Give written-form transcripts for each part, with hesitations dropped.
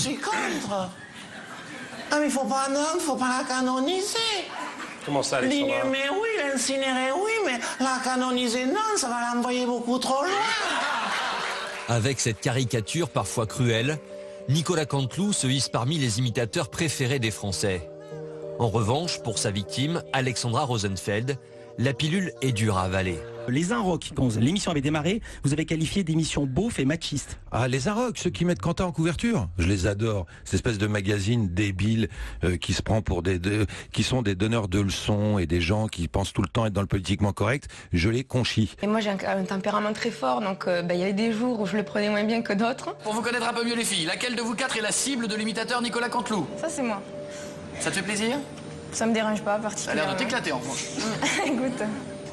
suis contre. Ah, mais faut pas la canoniser. Comment ça, Alexandra? L'inhumer, oui, l'incinérer, oui, mais la canoniser, non, ça va l'envoyer beaucoup trop loin. Avec cette caricature parfois cruelle, Nicolas Canteloup se hisse parmi les imitateurs préférés des Français. En revanche, pour sa victime, Alexandra Rosenfeld, la pilule est dure à avaler. Les Inrocks, quand l'émission avait démarré, vous avez qualifié d'émission beauf et machiste. Ah, les Inrocks, ceux qui mettent Quentin en couverture, je les adore. Cette espèce de magazine débile qui se prend pour qui sont des donneurs de leçons et des gens qui pensent tout le temps être dans le politiquement correct, je les conchis. Et moi j'ai un tempérament très fort, donc il y avait des jours où je le prenais moins bien que d'autres. Pour vous connaître un peu mieux les filles, laquelle de vous quatre est la cible de l'imitateur Nicolas Canteloup? Ça c'est moi. Ça te fait plaisir? Ça me dérange pas Ça a particulièrement. l'air de t'éclater en revanche. Écoute,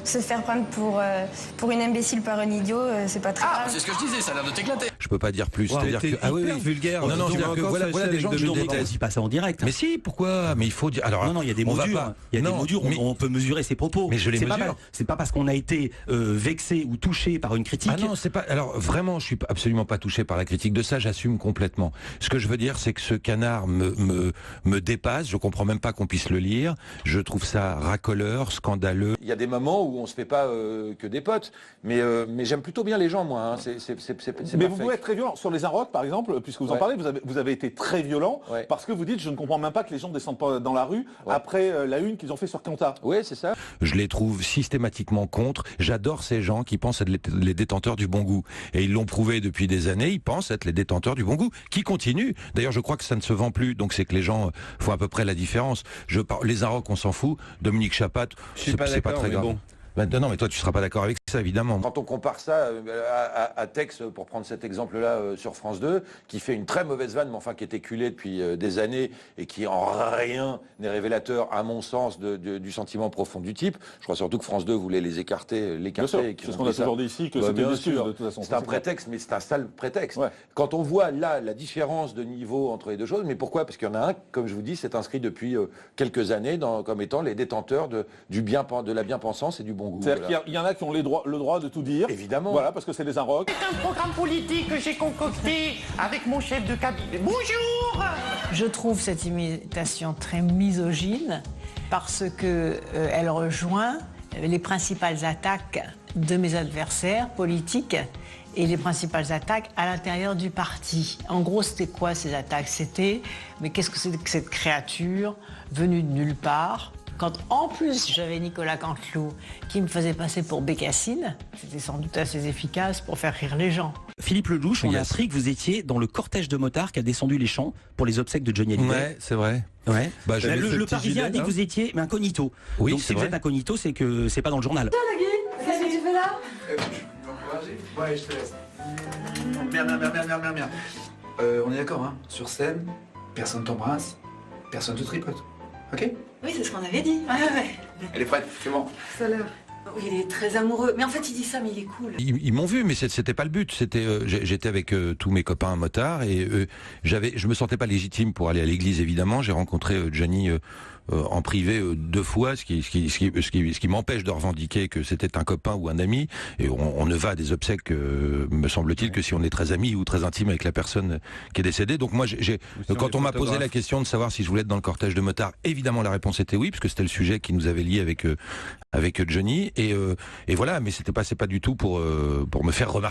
se faire prendre pour une imbécile par un idiot, c'est pas très Ah, grave. c'est ce que je disais, ça a l'air de t'éclater. Je peux pas dire plus. C'est-à-dire que hyper vulgaire. Non, c'est-à-dire que voilà des gens que je déteste. Dis pas ça en direct. Mais si, pourquoi? Mais il faut dire. Alors, non, il y a des mots durs. Il y a des mots durs. On peut mesurer ses propos. Mais je les mesure. C'est pas parce qu'on a été vexé ou touché par une critique. Ah non, c'est pas. Alors vraiment, je suis absolument pas touché par la critique de ça. J'assume complètement. Ce que je veux dire, c'est que ce canard me dépasse. Je comprends même pas qu'on puisse le lire. Je trouve ça racoleur, scandaleux. Il y a des moments où on se fait pas que des potes, mais j'aime plutôt bien les gens, moi. Hein. Mais vous pouvez être très violent sur les Inrocks, par exemple, puisque vous en parlez. Vous avez été très violent parce que vous dites, je ne comprends même pas que les gens descendent pas dans la rue après la une qu'ils ont fait sur Quentin. Oui, c'est ça. Je les trouve systématiquement contre. J'adore ces gens qui pensent être les détenteurs du bon goût. Et ils l'ont prouvé depuis des années, ils pensent être les détenteurs du bon goût, qui continuent. D'ailleurs, je crois que ça ne se vend plus, donc c'est que les gens font à peu près la différence. Les Inrocks, on s'en fout. Dominique Chapat, c'est pas très grave. Bon. Non, mais toi, tu seras pas d'accord avec ça, évidemment. Quand on compare ça à Tex, pour prendre cet exemple-là sur France 2, qui fait une très mauvaise vanne, mais enfin qui est éculé depuis des années et qui en rien n'est révélateur, à mon sens, du sentiment profond du type. Je crois surtout que France 2 voulait les écarter. C'est ce qu'on a toujours dit ici, que c'était excuse de toute façon. C'est un prétexte, mais c'est un sale prétexte. Ouais. Quand on voit là la différence de niveau entre les deux choses, mais pourquoi? Parce qu'il y en a un, comme je vous dis, c'est inscrit depuis quelques années comme étant les détenteurs de la bien-pensance et du bon goût. C'est-à-dire qu'il y en a qui ont le droit de tout dire. Évidemment. Voilà, parce que c'est des Inrocks. C'est un programme politique que j'ai concocté avec mon chef de cabinet. Bonjour. Je trouve cette imitation très misogyne parce que elle rejoint les principales attaques de mes adversaires politiques et les principales attaques à l'intérieur du parti. En gros, c'était quoi ces attaques? C'était, mais qu'est-ce que c'est que cette créature venue de nulle part? Quand en plus j'avais Nicolas Canteloup qui me faisait passer pour Bécassine, c'était sans doute assez efficace pour faire rire les gens. Philippe Lelouch, on a appris que vous étiez dans le cortège de motards qui a descendu les champs pour les obsèques de Johnny Hallyday. Ouais, c'est vrai. Ouais. Bah, le Parisien a dit que vous étiez incognito. Oui, donc si vous êtes incognito, c'est que c'est pas dans le journal. Qu'est-ce que tu fais là? Ouais, je te laisse. Bien. On est d'accord, hein? Sur scène, personne t'embrasse, personne te tripote. Ok? Oui, c'est ce qu'on avait dit. Ouais. Elle est prête, c'est bon. Ça a l'air. Oui, il est très amoureux. Mais en fait, il dit ça, mais il est cool. Ils m'ont vu, mais c'était pas le but. J'étais avec tous mes copains motards et je me sentais pas légitime pour aller à l'église, évidemment. J'ai rencontré Johnny en privé 2 fois, ce qui m'empêche de revendiquer que c'était un copain ou un ami. Et on ne va à des obsèques, me semble-t-il, que si on est très ami ou très intime avec la personne qui est décédée. Donc moi, quand on m'a posé la question de savoir si je voulais être dans le cortège de motards, évidemment la réponse était oui, parce que c'était le sujet qui nous avait liés avec Johnny. Et voilà, mais c'est pas du tout pour me faire remarquer.